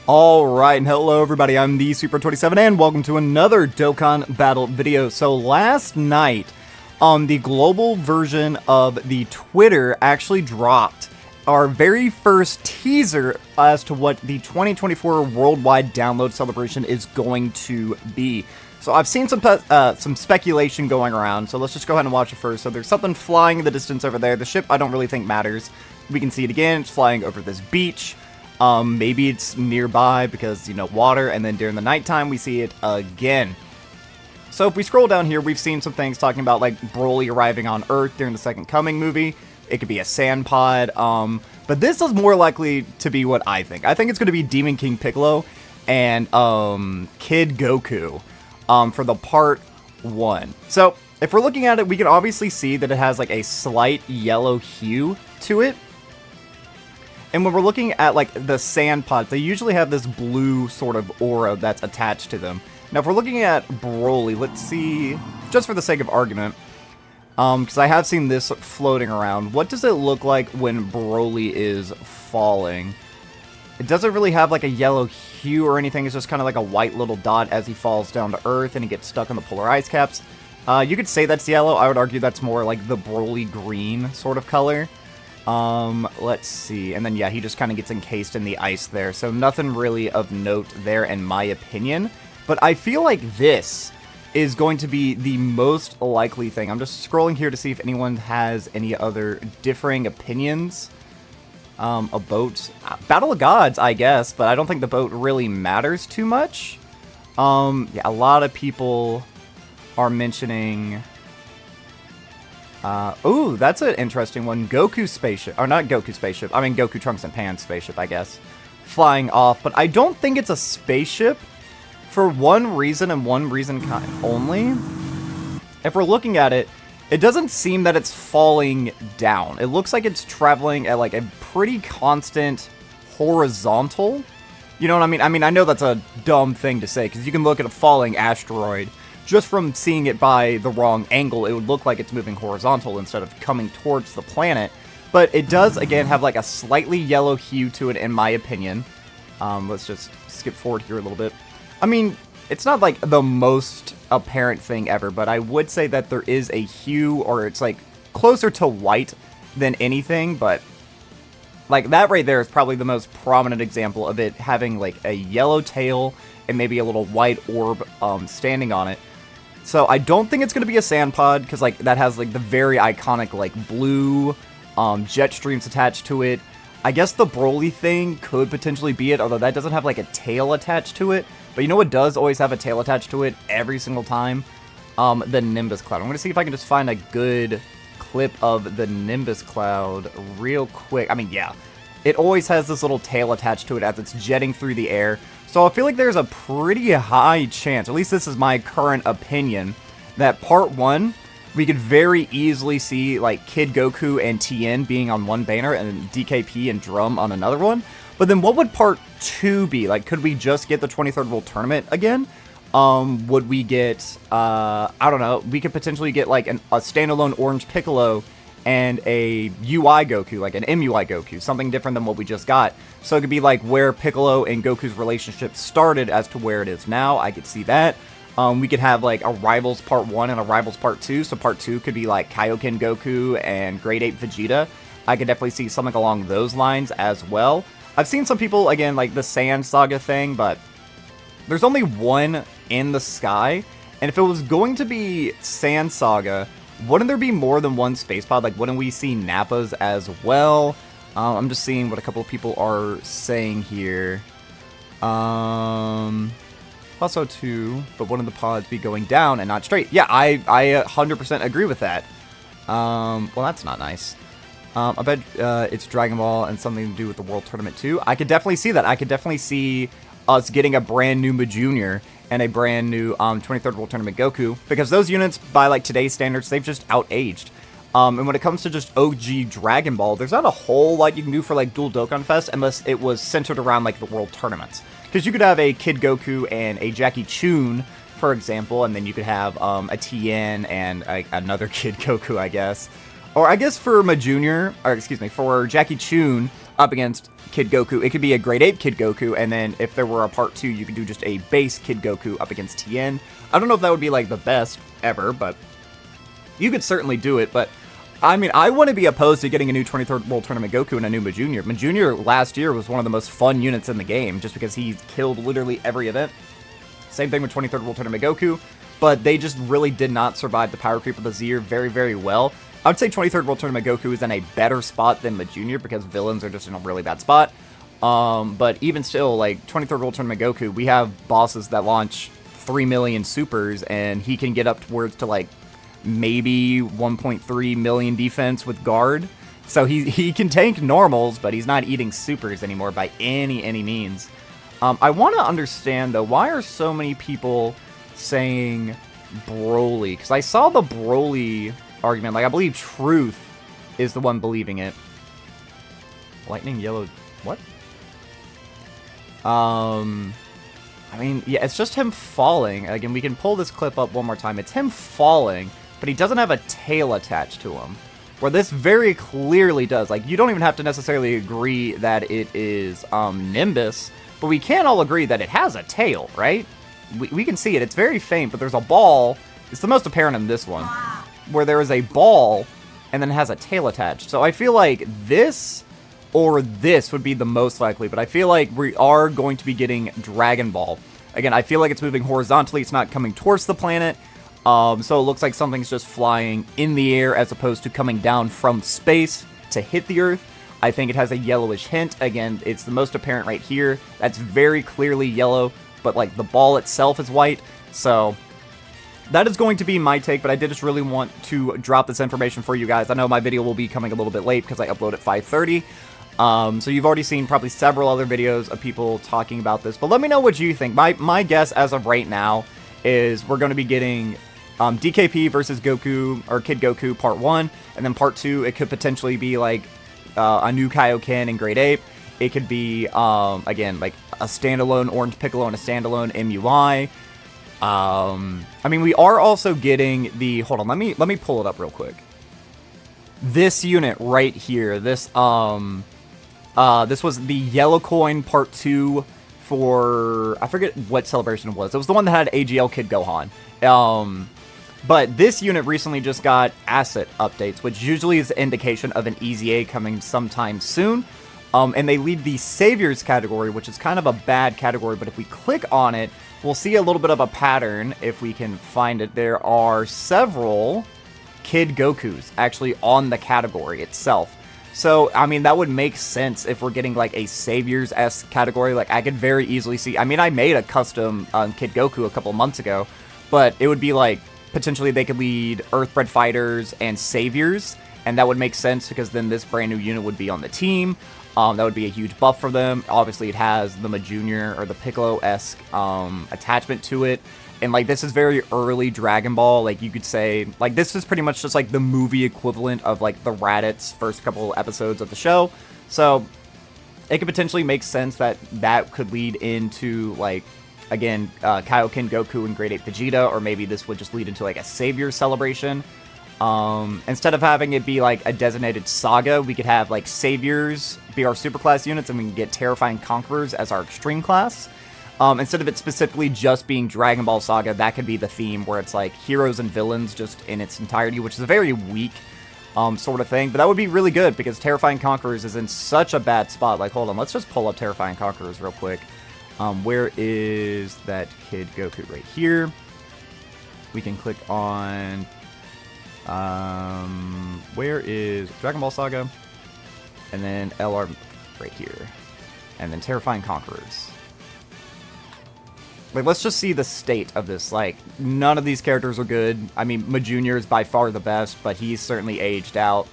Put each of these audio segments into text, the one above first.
Alright, and hello everybody, I'm the Super27 and welcome to another Dokkan Battle video. So last night, the global version of the Twitter actually dropped our very first teaser as to what the 2024 worldwide download celebration is going to be. So I've seen some speculation going around, so let's just go ahead and watch it first. So there's something flying in the distance over there. The ship I don't really think matters. We can see it again, it's flying over this beach. Maybe it's nearby because, you know, water, and then during the nighttime we see it again. So if we scroll down here, we've seen some things talking about, like, Broly arriving on Earth during the Second Coming movie. It could be a sand pod, but this is more likely to be what I think. I think it's going to be Demon King Piccolo and, Kid Goku, for the part 1. So, if we're looking at it, we can obviously see that it has, like, a slight yellow hue to it. And when we're looking at, like, the sand pods, they usually have this blue sort of aura that's attached to them. Now, if we're looking at Broly, let's see, just for the sake of argument, because I have seen this floating around, what does it look like when Broly is falling? It doesn't really have, like, a yellow hue or anything. It's just kind of like a white little dot as he falls down to Earth and he gets stuck in the polar ice caps. You could say that's yellow. I would argue that's more like the Broly green sort of color. Let's see, and then yeah, he just kind of gets encased in the ice there, so nothing really of note there in my opinion, but I feel like this is going to be the most likely thing. I'm just scrolling here to see if anyone has any other differing opinions. A boat, Battle of Gods, I guess, but I don't think the boat really matters too much. Yeah, a lot of people are mentioning... ooh, that's an interesting one. Goku's spaceship, or not Goku's spaceship, I mean Goku Trunks and Pan's spaceship, I guess, flying off, but I don't think it's a spaceship for one reason and one reason only. If we're looking at it, it doesn't seem that it's falling down. It looks like it's traveling at like a pretty constant horizontal. You know what I mean? I mean, I know that's a dumb thing to say, because you can look at a falling asteroid. Just from seeing it by the wrong angle, it would look like it's moving horizontal instead of coming towards the planet. But it does, again, have like a slightly yellow hue to it, in my opinion. Let's just skip forward here a little bit. I mean, it's not like the most apparent thing ever, but I would say that there is a hue, or it's like closer to white than anything, but like that right there is probably the most prominent example of it having like a yellow tail and maybe a little white orb standing on it. So I don't think it's going to be a sand pod, because like that has like the very iconic like blue jet streams attached to it. I guess the Broly thing could potentially be it, although that doesn't have like a tail attached to it. But you know what does always have a tail attached to it every single time? The Nimbus Cloud. I'm going to see if I can just find a good clip of the Nimbus Cloud real quick. I mean, yeah, it always has this little tail attached to it as it's jetting through the air. So I feel like there's a pretty high chance, at least this is my current opinion, that part 1, we could very easily see like Kid Goku and Tien being on one banner and DKP and Drum on another one. But then what would part 2 be? Like, could we just get the 23rd World Tournament again? Would we get, I don't know, we could potentially get like a standalone Orange Piccolo and a UI Goku, like an MUI Goku, something different than what we just got. So it could be like where Piccolo and Goku's relationship started as to where it is now. I could see that. We could have like a Rivals Part 1 and a Rivals Part 2. So Part 2 could be like Kaioken Goku and Grade 8 Vegeta. I could definitely see something along those lines as well. I've seen some people, again, like the Sand Saga thing, but there's only one in the sky. And if it was going to be Sand Saga, wouldn't there be more than one space pod? Like, wouldn't we see Nappas as well? I'm just seeing what a couple of people are saying here. Also two, but one of the pods be going down and not straight. Yeah, I 100% agree with that. Well, that's not nice. I bet it's Dragon Ball and something to do with the World Tournament too. I could definitely see that. I could definitely see us getting a brand new Jr. and a brand new 23rd World Tournament Goku, because those units, by like today's standards, they've just out-aged. And when it comes to just OG Dragon Ball, there's not a whole lot you can do for like Dual Dokkan Fest unless it was centered around like the World Tournaments. Because you could have a Kid Goku and a Jackie Chun, for example, and then you could have a Tien and another Kid Goku, I guess. Or I guess for for Jackie Chun, up against Kid Goku. It could be a Grade 8 Kid Goku, and then if there were a part 2, you could do just a base Kid Goku up against Tien. I don't know if that would be like the best ever, but you could certainly do it. But I mean, I wouldn't be opposed to getting a new 23rd World Tournament Goku and a new Majunior. Majunior last year was one of the most fun units in the game, just because he killed literally every event. Same thing with 23rd World Tournament Goku, but they just really did not survive the power creep of the Z very, very well. I would say 23rd World Tournament Goku is in a better spot than Majunior, because villains are just in a really bad spot. But even still, like, 23rd World Tournament Goku, we have bosses that launch 3 million supers, and he can get up towards to, like, maybe 1.3 million defense with guard. So he can tank normals, but he's not eating supers anymore by any means. I want to understand, though, why are so many people saying Broly? Because I saw the Broly argument. Like, I believe Truth is the one believing it. Lightning yellow... What? I mean, yeah, it's just him falling. Again, we can pull this clip up one more time. It's him falling, but he doesn't have a tail attached to him. Where this very clearly does. Like, you don't even have to necessarily agree that it is Nimbus, but we can all agree that it has a tail, right? We can see it. It's very faint, but there's a ball. It's the most apparent in this one, where there is a ball and then it has a tail attached. So I feel like this or this would be the most likely, but I feel like we are going to be getting Dragon Ball. Again, I feel like it's moving horizontally. It's not coming towards the planet. So it looks like something's just flying in the air as opposed to coming down from space to hit the Earth. I think it has a yellowish hint. Again, it's the most apparent right here. That's very clearly yellow, but like the ball itself is white. So that is going to be my take, but I did just really want to drop this information for you guys. I know my video will be coming a little bit late because I upload at 5:30. So you've already seen probably several other videos of people talking about this, but let me know what you think. My guess as of right now is we're going to be getting DKP versus Goku, or Kid Goku Part 1, and then Part 2, it could potentially be like a new Kaioken in Grade 8. It could be, again, like a standalone Orange Piccolo and a standalone MUI. I mean, we are also getting the, hold on, let me pull it up real quick. This unit right here, this was the Yellow Coin Part 2 for, I forget what celebration it was. It was the one that had AGL Kid Gohan. But this unit recently just got asset updates, which usually is an indication of an EZA coming sometime soon. And they lead the Saviors category, which is kind of a bad category, but if we click on it, we'll see a little bit of a pattern if we can find it. There are several Kid Gokus actually on the category itself. So, I mean, that would make sense if we're getting like a Saviors-esque category. Like, I could very easily see, I mean, I made a custom Kid Goku a couple months ago, but it would be like, potentially they could lead Earthbred Fighters and Saviors, and that would make sense because then this brand new unit would be on the team. That would be a huge buff for them. Obviously, it has the Majunior or the Piccolo-esque attachment to it. And, like, this is very early Dragon Ball. Like, you could say, like, this is pretty much just, like, the movie equivalent of, like, the Raditz first couple episodes of the show. So, it could potentially make sense that that could lead into, like, again, Kaioken Goku and Grade 8 Vegeta, or maybe this would just lead into, like, a Savior celebration. Instead of having it be, like, a designated Saga, we could have, like, Saviors be our Superclass units, and we can get Terrifying Conquerors as our Extreme Class. Instead of it specifically just being Dragon Ball Saga, that could be the theme, where it's, like, heroes and villains just in its entirety, which is a very weak, sort of thing. But that would be really good, because Terrifying Conquerors is in such a bad spot. Like, hold on, let's just pull up Terrifying Conquerors real quick. Where is that Kid Goku? Right here. We can click on... where is Dragon Ball Saga? And then LR right here. And then Terrifying Conquerors. Like, let's just see the state of this. Like, none of these characters are good. I mean, Majunior is by far the best, but he's certainly aged out.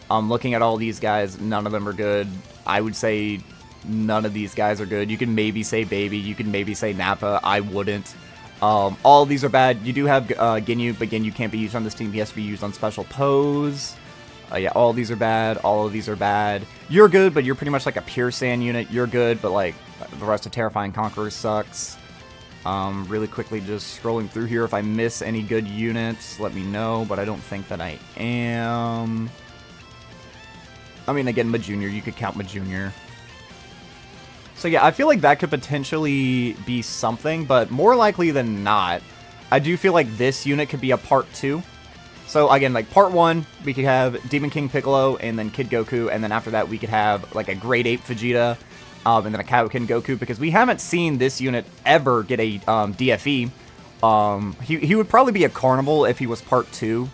Looking at all these guys, none of them are good. I would say none of these guys are good. You can maybe say Baby. You can maybe say Nappa. I wouldn't. All of these are bad. You do have Ginyu, but Ginyu can't be used on this team. He has to be used on special pose. Yeah, all of these are bad. All of these are bad. You're good, but you're pretty much like a pure sand unit. You're good, but like the rest of Terrifying Conqueror sucks. Really quickly just scrolling through here. If I miss any good units, let me know, but I don't think that I am. I mean, again, Majunior, you could count Majunior. So yeah, I feel like that could potentially be something, but more likely than not, I do feel like this unit could be a part 2. So again, like part 1, we could have Demon King Piccolo and then Kid Goku, and then after that we could have like a Grade 8 Vegeta, and then a Kaioken Goku, because we haven't seen this unit ever get a DFE. He would probably be a Carnival if he was part 2.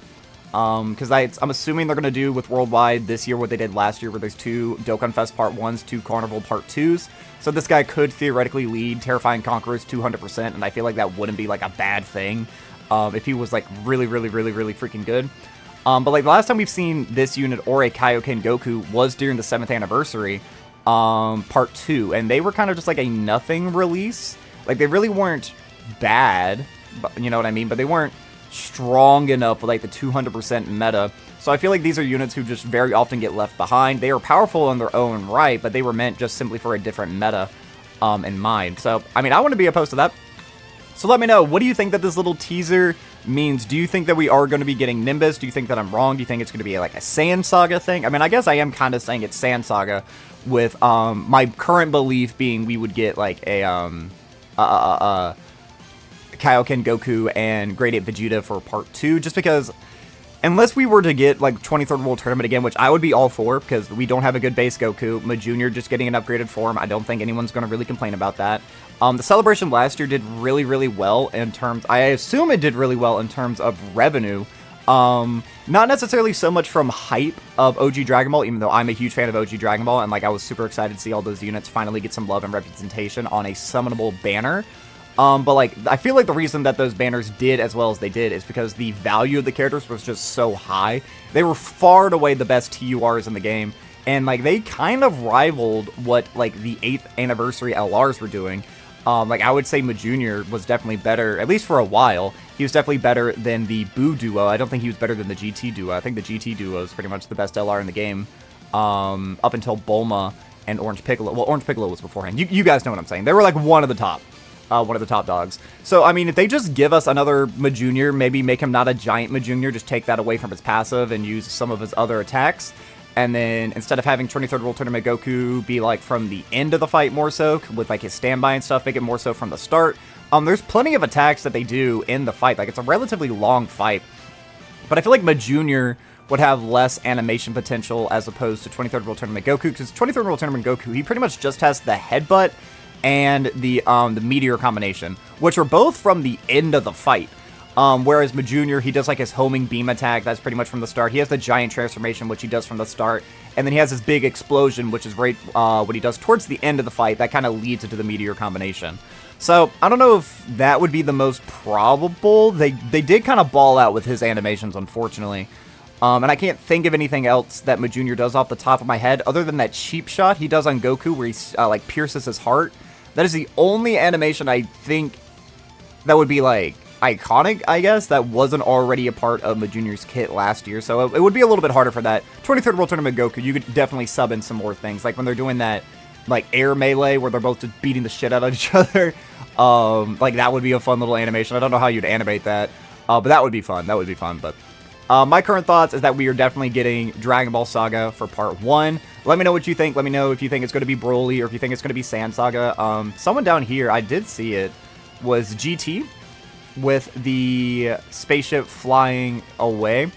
Because I'm assuming they're going to do with Worldwide this year what they did last year, where there's 2 Dokkan Fest Part 1s, 2 Carnival Part 2s. So this guy could theoretically lead Terrifying Conquerors 200%, and I feel like that wouldn't be, like, a bad thing if he was, like, really freaking good. But, like, the last time we've seen this unit or a Kaioken Goku was during the 7th anniversary, Part 2, and they were kind of just, like, a nothing release. Like, they really weren't bad, but, you know what I mean? But they weren't strong enough for like the 200% meta. So I feel like these are units who just very often get left behind. They are powerful in their own right, but they were meant just simply for a different meta in mind. So, I mean, I wouldn't be opposed to that. So let me know, what do you think that this little teaser means? Do you think that we are going to be getting Nimbus? Do you think that I'm wrong? Do you think it's going to be like a Sand Saga thing? I mean, I guess I am kind of saying it's Sand Saga, with my current belief being we would get like a Kaioken Goku and Grade 8 Vegeta for part 2, just because unless we were to get like 23rd World Tournament again, which I would be all for, because we don't have a good base Goku, Majunior just getting an upgraded form, I don't think anyone's going to really complain about that. The celebration last year did really well in terms, I assume it did really well in terms of revenue, not necessarily so much from hype of OG Dragon Ball, even though I'm a huge fan of OG Dragon Ball, and like I was super excited to see all those units finally get some love and representation on a summonable banner. But like, I feel like the reason that those banners did as well as they did is because the value of the characters was just so high. They were far and away the best TURs in the game, and like, they kind of rivaled what like the 8th anniversary LRs were doing. Like, I would say Majunior was definitely better, at least for a while. He was definitely better than the Buu duo. I don't think he was better than the GT duo. I think the GT duo is pretty much the best LR in the game, up until Bulma and Orange Piccolo. Well, Orange Piccolo was beforehand. You guys know what I'm saying. They were like one of the top dogs. So, I mean, if they just give us another Majunior, maybe make him not a giant Majunior, just take that away from his passive and use some of his other attacks, and then instead of having 23rd World Tournament Goku be like from the end of the fight more so, with like his standby and stuff, make it more so from the start. There's plenty of attacks that they do in the fight. Like, it's a relatively long fight, but I feel like Majunior would have less animation potential as opposed to 23rd World Tournament Goku, because 23rd World Tournament Goku, he pretty much just has the headbutt and the meteor combination, which are both from the end of the fight. Whereas Majunior, he does like his homing beam attack, that's pretty much from the start. He has the giant transformation, which he does from the start, and then he has his big explosion, which is right what he does towards the end of the fight. That kind of leads into the meteor combination. So I don't know if that would be the most probable. They did kind of ball out with his animations, unfortunately. And I can't think of anything else that Majunior does off the top of my head, other than that cheap shot he does on Goku where he like pierces his heart. That is the only animation I think that would be like iconic, I guess, that wasn't already a part of Majunior's kit last year. So it would be a little bit harder for that. 23rd World Tournament Goku, you could definitely sub in some more things, like when they're doing that like air melee where they're both just beating the shit out of each other. Like, that would be a fun little animation. I don't know how you'd animate that, but that would be fun. That would be fun. But my current thoughts is that we are definitely getting Dragon Ball Saga for part 1. Let me know what you think. Let me know if you think it's going to be Broly or if you think it's going to be Sand Saga. Someone down here, I did see it, was GT with the spaceship flying away.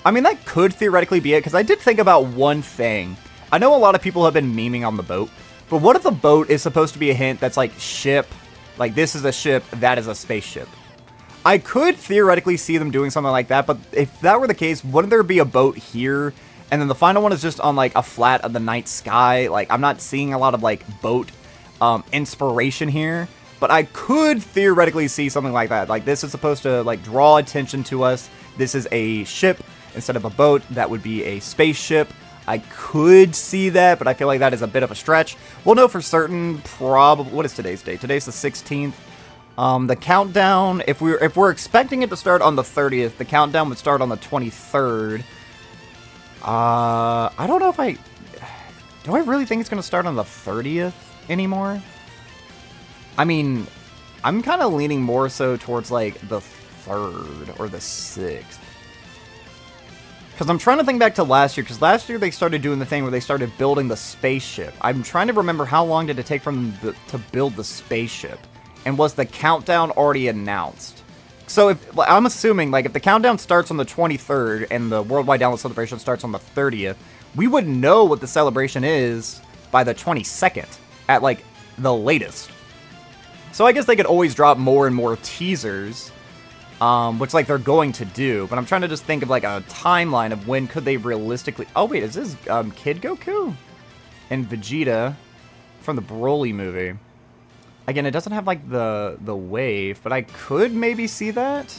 I mean, that could theoretically be it, because I did think about one thing. I know a lot of people have been memeing on the boat, but what if the boat is supposed to be a hint that's like ship, like this is a ship, that is a spaceship? I could theoretically see them doing something like that, but if that were the case, wouldn't there be a boat here, and then the final one is just on like a flat of the night sky? Like, I'm not seeing a lot of like boat inspiration here, but I could theoretically see something like that. Like, this is supposed to like draw attention to us. This is a ship instead of a boat. That would be a spaceship. I could see that, but I feel like that is a bit of a stretch. We'll know for certain probably. What is today's date? Today's the 16th. The countdown, if we're expecting it to start on the 30th, the countdown would start on the 23rd. I don't know if do I really think it's going to start on the 30th anymore? I mean, I'm kind of leaning more so towards like the 3rd or the 6th. Because I'm trying to think back to last year, because last year they started doing the thing where they started building the spaceship. I'm trying to remember how long did it take for them to build the spaceship? And was the countdown already announced? So if I'm assuming, like, if the countdown starts on the 23rd and the worldwide download celebration starts on the 30th, we would know what the celebration is by the 22nd at, like, the latest. So I guess they could always drop more and more teasers, which, like, they're going to do. But I'm trying to just think of, like, a timeline of when could they realistically... Oh, wait, is this Kid Goku? And Vegeta from the Broly movie. Again, it doesn't have, like, the wave, but I could maybe see that.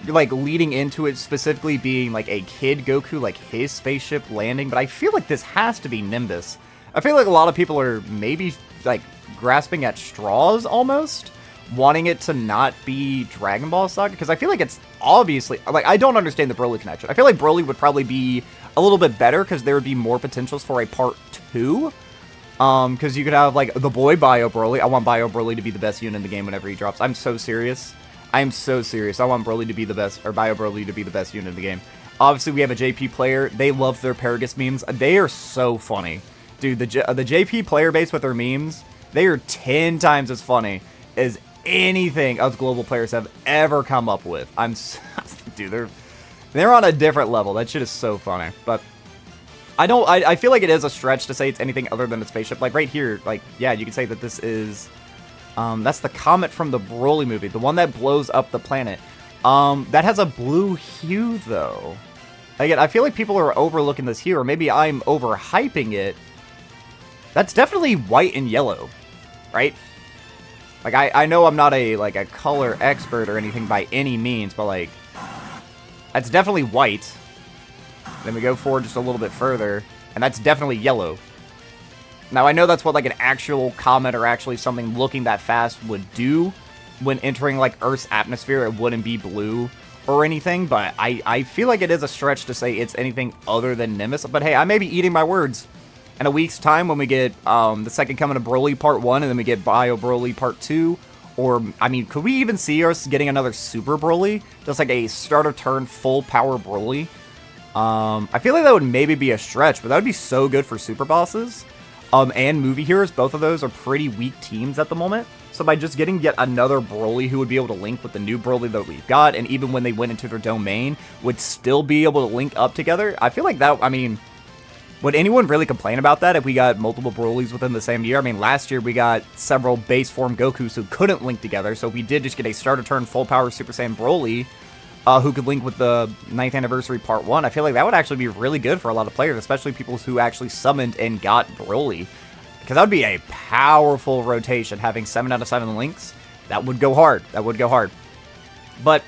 Like, leading into it specifically being, like, a Kid Goku, like, his spaceship landing. But I feel like this has to be Nimbus. I feel like a lot of people are maybe, like, grasping at straws, almost. Wanting it to not be Dragon Ball Saga. Because I feel like it's obviously... Like, I don't understand the Broly connection. I feel like Broly would probably be a little bit better because there would be more potentials for a part 2. Because you could have, like, the boy Bio Broly. I want Bio Broly to be the best unit in the game whenever he drops. I'm so serious. I'm so serious. I want Broly to be the best, or Bio Broly to be the best unit in the game. Obviously, we have a JP player. They love their Paragus memes. They are so funny. Dude, the JP player base with their memes, they are 10 times as funny as anything us global players have ever come up with. Dude, they're on a different level. That shit is so funny. But I feel like it is a stretch to say it's anything other than a spaceship. Like right here, like, yeah, you could say that this is, that's the comet from the Broly movie, the one that blows up the planet. That has a blue hue though. Again, I feel like people are overlooking this here, or maybe I'm overhyping it. That's definitely white and yellow, right? Like, I know I'm not a color expert or anything by any means, but, like, that's definitely white. Then we go forward just a little bit further, and that's definitely yellow. Now, I know that's what, like, an actual comet or actually something looking that fast would do when entering, like, Earth's atmosphere. It wouldn't be blue or anything, but I feel like it is a stretch to say it's anything other than Nimbus. But, hey, I may be eating my words. In a week's time, when we get the second coming of Broly Part 1, and then we get Bio Broly Part 2, or, I mean, could we even see us getting another Super Broly? Just like a starter turn full power Broly? I feel like that would maybe be a stretch, but that would be so good for Super Bosses. And Movie Heroes, both of those are pretty weak teams at the moment. So by just getting yet another Broly who would be able to link with the new Broly that we've got, and even when they went into their domain, would still be able to link up together, I feel like that, I mean... Would anyone really complain about that if we got multiple Brolys within the same year? I mean, last year we got several base form Gokus who couldn't link together, so we did just get a starter turn full power Super Saiyan Broly who could link with the 9th anniversary part 1. I feel like that would actually be really good for a lot of players, especially people who actually summoned and got Broly. Because that would be a powerful rotation, having 7 out of 7 links. That would go hard. That would go hard. But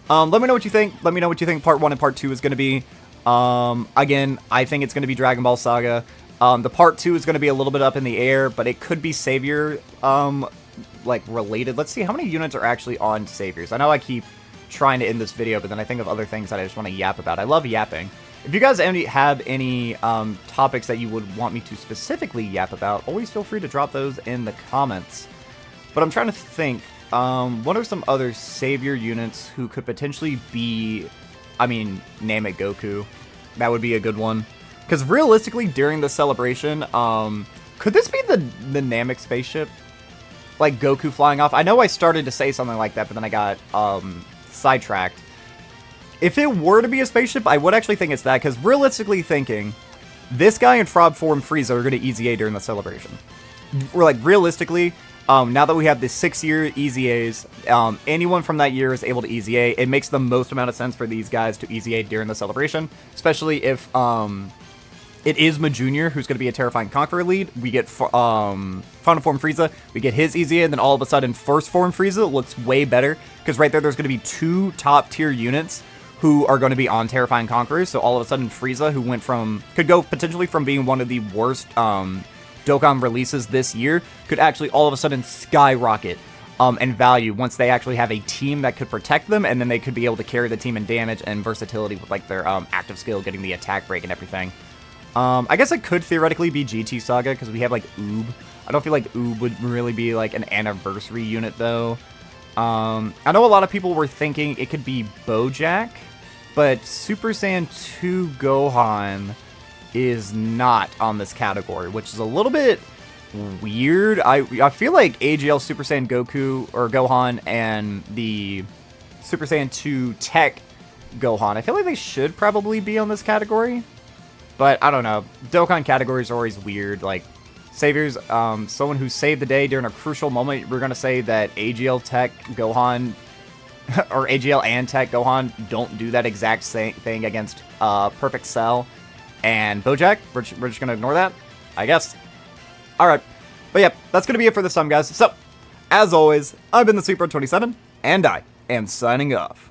let me know what you think. Let me know what you think part 1 and part 2 is going to be. Again, I think it's going to be Dragon Ball Saga. The part 2 is going to be a little bit up in the air, but it could be Savior, like, related. Let's see how many units are actually on Saviors. I know I keep trying to end this video, but then I think of other things that I just want to yap about. I love yapping. If you guys have any topics that you would want me to specifically yap about, always feel free to drop those in the comments. But I'm trying to think, what are some other Savior units who could potentially be... I mean, Namek Goku. That would be a good one. Because realistically, during the celebration, could this be the Namek spaceship? Like Goku flying off? I know I started to say something like that, but then I got sidetracked. If it were to be a spaceship, I would actually think it's that. Because realistically thinking, this guy and Frog Form Frieza are going to EZA during the celebration. We're like, realistically... now that we have the 6-year EZAs, anyone from that year is able to EZA. It makes the most amount of sense for these guys to EZA during the celebration, especially if it is Ma Jr. who's going to be a Terrifying Conqueror lead. We get Final Form Frieza, we get his EZA, and then all of a sudden First Form Frieza looks way better, because right there's going to be 2 top-tier units who are going to be on Terrifying Conquerors, so all of a sudden Frieza, who could go potentially from being one of the worst... Dokkan releases this year could actually all of a sudden skyrocket in value once they actually have a team that could protect them, and then they could be able to carry the team in damage and versatility with like their active skill, getting the attack break and everything. I guess it could theoretically be GT Saga because we have like Oob. I don't feel like Oob would really be like an anniversary unit though. I know a lot of people were thinking it could be Bojack but Super Saiyan 2 Gohan is not on this category, which is a little bit weird. I feel like AGL Super Saiyan Goku or Gohan and the Super Saiyan 2 Tech Gohan, I feel like they should probably be on this category, but I don't know. Dokkan categories are always weird. Like saviors, someone who saved the day during a crucial moment. We're gonna say that AGL Tech Gohan or AGL and Tech Gohan don't do that exact same thing against Perfect Cell and Bojack. We're just gonna ignore that, I guess. Alright, but yeah, that's gonna be it for this time, guys. So, as always, I've been the Super 27, and I am signing off.